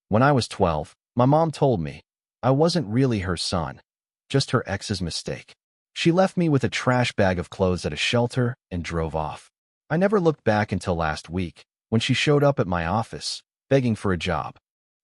When I was 12, my mom told me I wasn't really her son, just her ex's mistake. She left me with a trash bag of clothes at a shelter and drove off. I never looked back until last week, when she showed up at my office, begging for a job.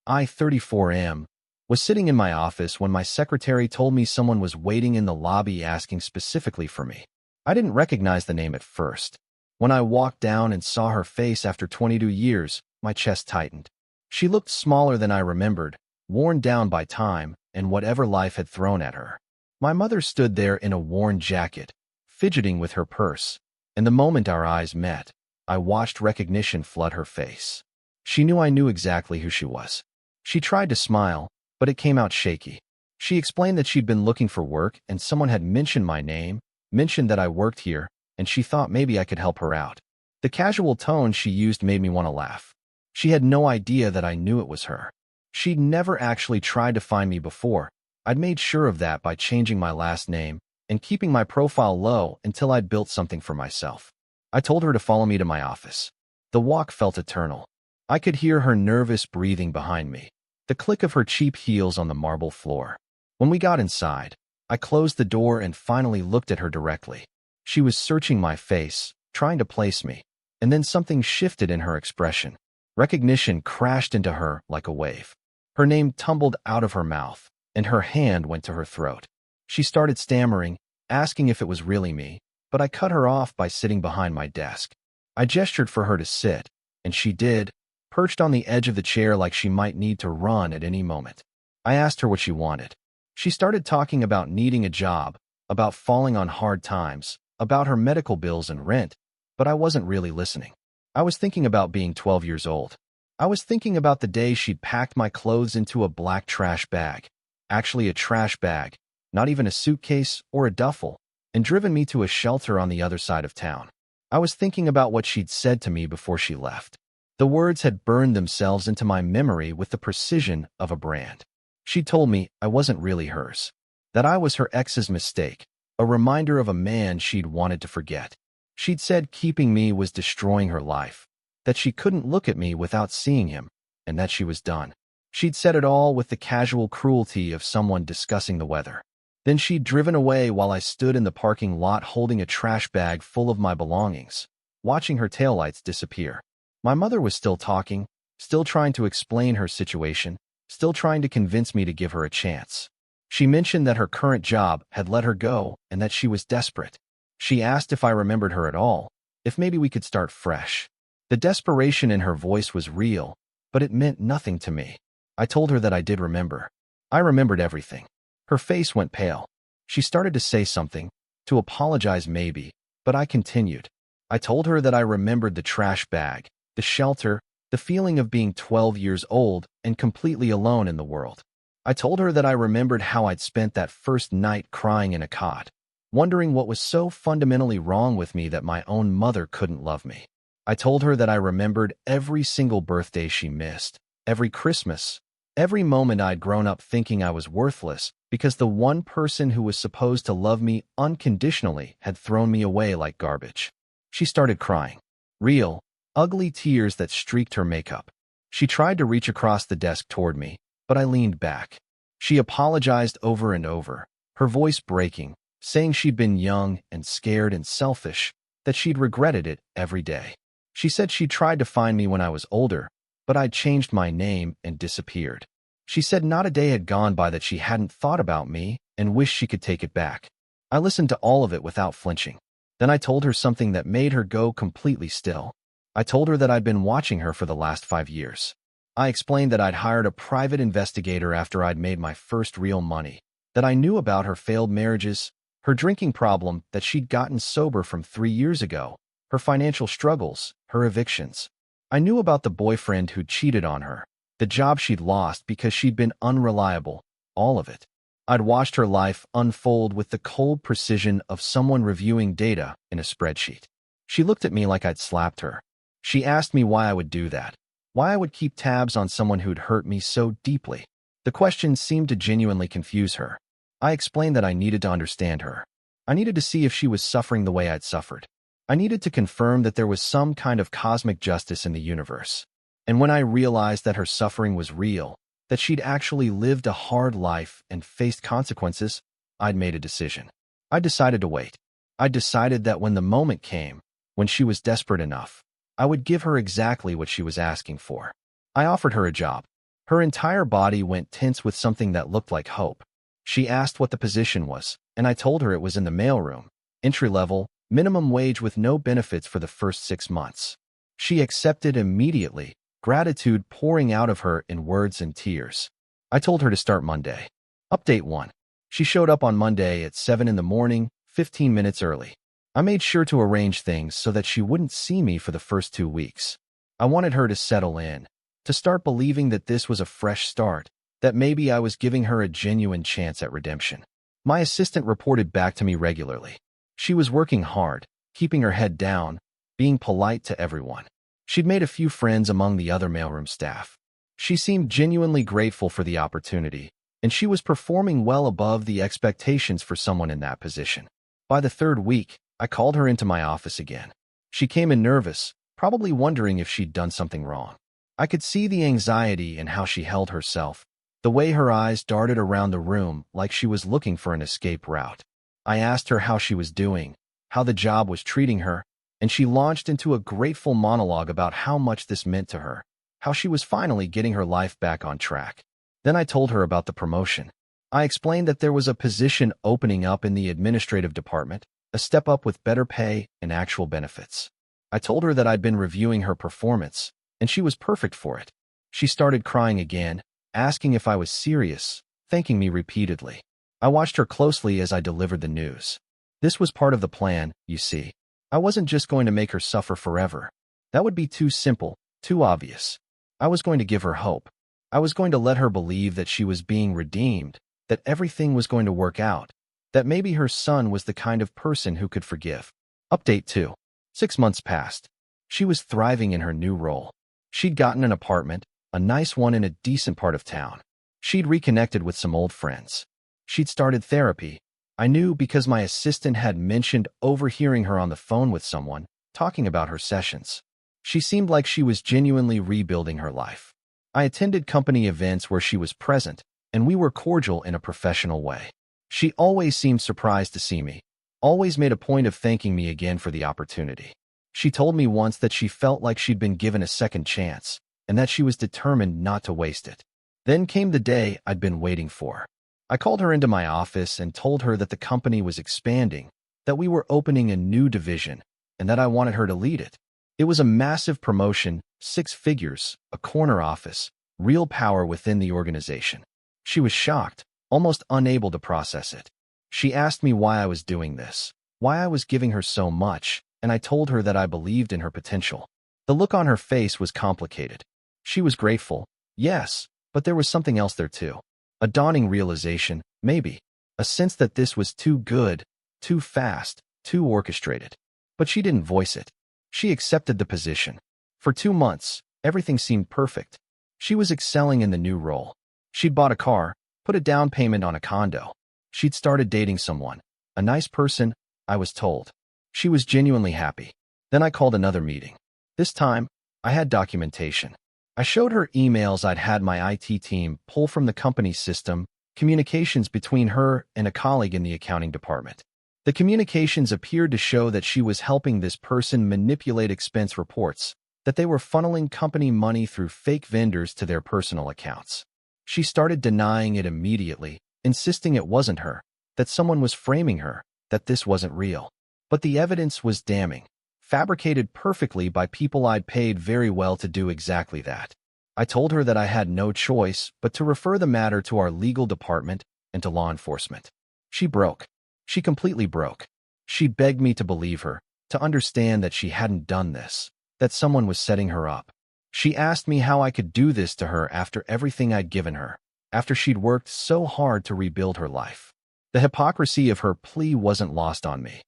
I, 34 was sitting in my office when my secretary told me someone was waiting in the lobby asking specifically for me. I didn't recognize the name at first. When I walked down and saw her face after 22 years, my chest tightened. She looked smaller than I remembered, worn down by time and whatever life had thrown at her. My mother stood there in a worn jacket, fidgeting with her purse, and the moment our eyes met, I watched recognition flood her face. She knew I knew exactly who she was. She tried to smile, but it came out shaky. She explained that she'd been looking for work and someone had mentioned my name, mentioned that I worked here, and she thought maybe I could help her out. The casual tone she used made me want to laugh. She had no idea that I knew it was her. She'd never actually tried to find me before. I'd made sure of that by changing my last name and keeping my profile low until I'd built something for myself. I told her to follow me to my office. The walk felt eternal. I could hear her nervous breathing behind me, the click of her cheap heels on the marble floor. When we got inside, I closed the door and finally looked at her directly. She was searching my face, trying to place me, and then something shifted in her expression. Recognition crashed into her like a wave. Her name tumbled out of her mouth, and her hand went to her throat. She started stammering, asking if it was really me, but I cut her off by sitting behind my desk. I gestured for her to sit, and she did, perched on the edge of the chair like she might need to run at any moment. I asked her what she wanted. She started talking about needing a job, about falling on hard times, about her medical bills and rent, but I wasn't really listening. I was thinking about being 12 years old. I was thinking about the day she'd packed my clothes into a black trash bag, actually a trash bag, not even a suitcase or a duffel, and driven me to a shelter on the other side of town. I was thinking about what she'd said to me before she left. The words had burned themselves into my memory with the precision of a brand. She told me I wasn't really hers, that I was her ex's mistake, a reminder of a man she'd wanted to forget. She'd said keeping me was destroying her life, that she couldn't look at me without seeing him, and that she was done. She'd said it all with the casual cruelty of someone discussing the weather. Then she'd driven away while I stood in the parking lot holding a trash bag full of my belongings, watching her taillights disappear. My mother was still talking, still trying to explain her situation, still trying to convince me to give her a chance. She mentioned that her current job had let her go and that she was desperate. She asked if I remembered her at all, if maybe we could start fresh. The desperation in her voice was real, but it meant nothing to me. I told her that I did remember. I remembered everything. Her face went pale. She started to say something, to apologize maybe, but I continued. I told her that I remembered the trash bag, the shelter, the feeling of being 12 years old and completely alone in the world. I told her that I remembered how I'd spent that first night crying in a cot, wondering what was so fundamentally wrong with me that my own mother couldn't love me. I told her that I remembered every single birthday she missed, every Christmas, every moment I'd grown up thinking I was worthless because the one person who was supposed to love me unconditionally had thrown me away like garbage. She started crying. Real, ugly tears that streaked her makeup. She tried to reach across the desk toward me, but I leaned back. She apologized over and over, her voice breaking, saying she'd been young and scared and selfish, that she'd regretted it every day. She said she'd tried to find me when I was older, but I'd changed my name and disappeared. She said not a day had gone by that she hadn't thought about me and wished she could take it back. I listened to all of it without flinching. Then I told her something that made her go completely still. I told her that I'd been watching her for the last 5 years. I explained that I'd hired a private investigator after I'd made my first real money, that I knew about her failed marriages, her drinking problem that she'd gotten sober from 3 years ago, her financial struggles, her evictions. I knew about the boyfriend who'd cheated on her, the job she'd lost because she'd been unreliable, all of it. I'd watched her life unfold with the cold precision of someone reviewing data in a spreadsheet. She looked at me like I'd slapped her. She asked me why I would do that, why I would keep tabs on someone who'd hurt me so deeply. The question seemed to genuinely confuse her. I explained that I needed to understand her. I needed to see if she was suffering the way I'd suffered. I needed to confirm that there was some kind of cosmic justice in the universe. And when I realized that her suffering was real, that she'd actually lived a hard life and faced consequences, I'd made a decision. I decided to wait. I decided that when the moment came, when she was desperate enough, I would give her exactly what she was asking for. I offered her a job. Her entire body went tense with something that looked like hope. She asked what the position was, and I told her it was in the mailroom, entry-level, minimum wage with no benefits for the first 6 months. She accepted immediately, gratitude pouring out of her in words and tears. I told her to start Monday. Update 1. She showed up on Monday at 7 in the morning, 15 minutes early. I made sure to arrange things so that she wouldn't see me for the first 2 weeks. I wanted her to settle in, to start believing that this was a fresh start, that maybe I was giving her a genuine chance at redemption. My assistant reported back to me regularly. She was working hard, keeping her head down, being polite to everyone. She'd made a few friends among the other mailroom staff. She seemed genuinely grateful for the opportunity, and she was performing well above the expectations for someone in that position. By the 3rd week, I called her into my office again. She came in nervous, probably wondering if she'd done something wrong. I could see the anxiety in how she held herself, the way her eyes darted around the room like she was looking for an escape route. I asked her how she was doing, how the job was treating her, and she launched into a grateful monologue about how much this meant to her, how she was finally getting her life back on track. Then I told her about the promotion. I explained that there was a position opening up in the administrative department, a step up with better pay and actual benefits. I told her that I'd been reviewing her performance, and she was perfect for it. She started crying again, asking if I was serious, thanking me repeatedly. I watched her closely as I delivered the news. This was part of the plan, you see. I wasn't just going to make her suffer forever. That would be too simple, too obvious. I was going to give her hope. I was going to let her believe that she was being redeemed, that everything was going to work out, that maybe her son was the kind of person who could forgive. Update 2. 6 months passed. She was thriving in her new role. She'd gotten an apartment, a nice one in a decent part of town. She'd reconnected with some old friends. She'd started therapy. I knew because my assistant had mentioned overhearing her on the phone with someone, talking about her sessions. She seemed like she was genuinely rebuilding her life. I attended company events where she was present, and we were cordial in a professional way. She always seemed surprised to see me, always made a point of thanking me again for the opportunity. She told me once that she felt like she'd been given a second chance, and that she was determined not to waste it. Then came the day I'd been waiting for. I called her into my office and told her that the company was expanding, that we were opening a new division, and that I wanted her to lead it. It was a massive promotion, 6 figures, a corner office, real power within the organization. She was shocked, almost unable to process it. She asked me why I was doing this, why I was giving her so much, and I told her that I believed in her potential. The look on her face was complicated. She was grateful, yes, but there was something else there too. A dawning realization, maybe. A sense that this was too good, too fast, too orchestrated. But she didn't voice it. She accepted the position. For 2 months, everything seemed perfect. She was excelling in the new role. She'd bought a car, put a down payment on a condo. She'd started dating someone. A nice person, I was told. She was genuinely happy. Then I called another meeting. This time, I had documentation. I showed her emails I'd had my IT team pull from the company system, communications between her and a colleague in the accounting department. The communications appeared to show that she was helping this person manipulate expense reports, that they were funneling company money through fake vendors to their personal accounts. She started denying it immediately, insisting it wasn't her, that someone was framing her, that this wasn't real. But the evidence was damning, fabricated perfectly by people I'd paid very well to do exactly that. I told her that I had no choice but to refer the matter to our legal department and to law enforcement. She broke. She completely broke. She begged me to believe her, to understand that she hadn't done this, that someone was setting her up. She asked me how I could do this to her after everything I'd given her, after she'd worked so hard to rebuild her life. The hypocrisy of her plea wasn't lost on me.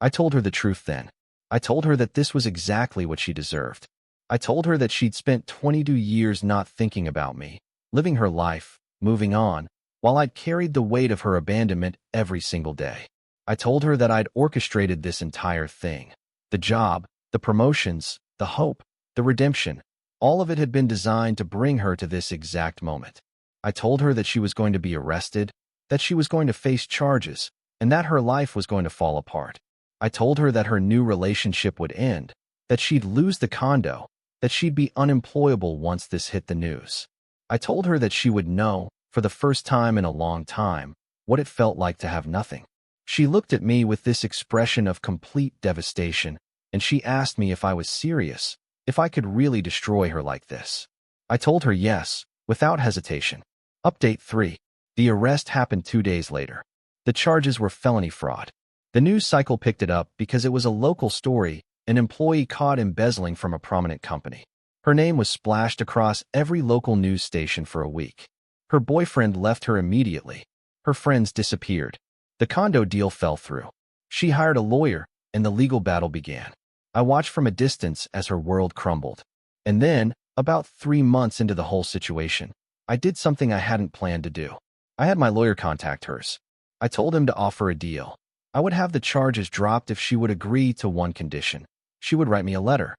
I told her the truth then. I told her that this was exactly what she deserved. I told her that she'd spent 22 years not thinking about me, living her life, moving on, while I'd carried the weight of her abandonment every single day. I told her that I'd orchestrated this entire thing. The job, the promotions, the hope, the redemption. All of it had been designed to bring her to this exact moment. I told her that she was going to be arrested, that she was going to face charges, and that her life was going to fall apart. I told her that her new relationship would end, that she'd lose the condo, that she'd be unemployable once this hit the news. I told her that she would know, for the first time in a long time, what it felt like to have nothing. She looked at me with this expression of complete devastation, and she asked me if I was serious, if I could really destroy her like this. I told her yes, without hesitation. Update 3. The arrest happened 2 days later. The charges were felony fraud. The news cycle picked it up because it was a local story, an employee caught embezzling from a prominent company. Her name was splashed across every local news station for a week. Her boyfriend left her immediately. Her friends disappeared. The condo deal fell through. She hired a lawyer, and the legal battle began. I watched from a distance as her world crumbled. And then, about 3 months into the whole situation, I did something I hadn't planned to do. I had my lawyer contact hers. I told him to offer a deal. I would have the charges dropped if she would agree to one condition. She would write me a letter.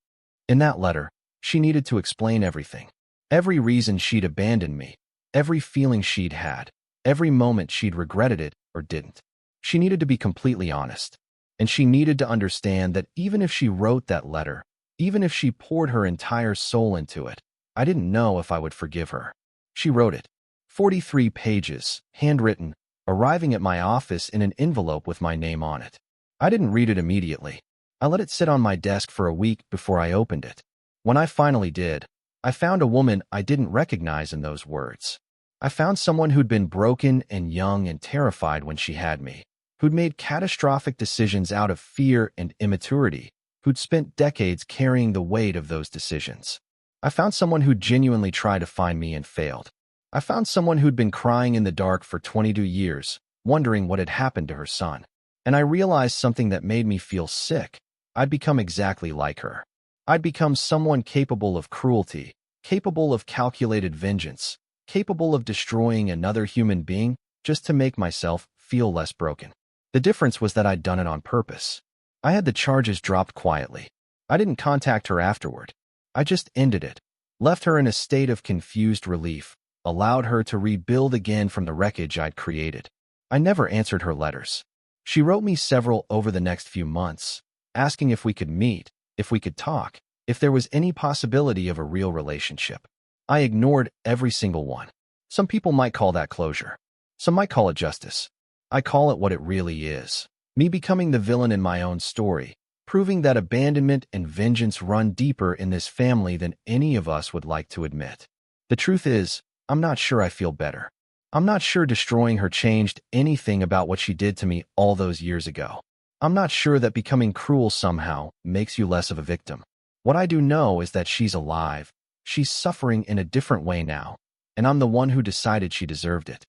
In that letter, she needed to explain everything. Every reason she'd abandoned me, every feeling she'd had, every moment she'd regretted it or didn't. She needed to be completely honest. And she needed to understand that even if she wrote that letter, even if she poured her entire soul into it, I didn't know if I would forgive her. She wrote it. 43 pages, handwritten, arriving at my office in an envelope with my name on it. I didn't read it immediately. I let it sit on my desk for a week before I opened it. When I finally did, I found a woman I didn't recognize in those words. I found someone who'd been broken and young and terrified when she had me, who'd made catastrophic decisions out of fear and immaturity, who'd spent decades carrying the weight of those decisions. I found someone who'd genuinely tried to find me and failed. I found someone who'd been crying in the dark for 22 years, wondering what had happened to her son. And I realized something that made me feel sick. I'd become exactly like her. I'd become someone capable of cruelty, capable of calculated vengeance, capable of destroying another human being just to make myself feel less broken. The difference was that I'd done it on purpose. I had the charges dropped quietly. I didn't contact her afterward. I just ended it, left her in a state of confused relief, allowed her to rebuild again from the wreckage I'd created. I never answered her letters. She wrote me several over the next few months, asking if we could meet, if we could talk, if there was any possibility of a real relationship. I ignored every single one. Some people might call that closure. Some might call it justice. I call it what it really is. Me becoming the villain in my own story, proving that abandonment and vengeance run deeper in this family than any of us would like to admit. The truth is, I'm not sure I feel better. I'm not sure destroying her changed anything about what she did to me all those years ago. I'm not sure that becoming cruel somehow makes you less of a victim. What I do know is that she's alive. She's suffering in a different way now, and I'm the one who decided she deserved it.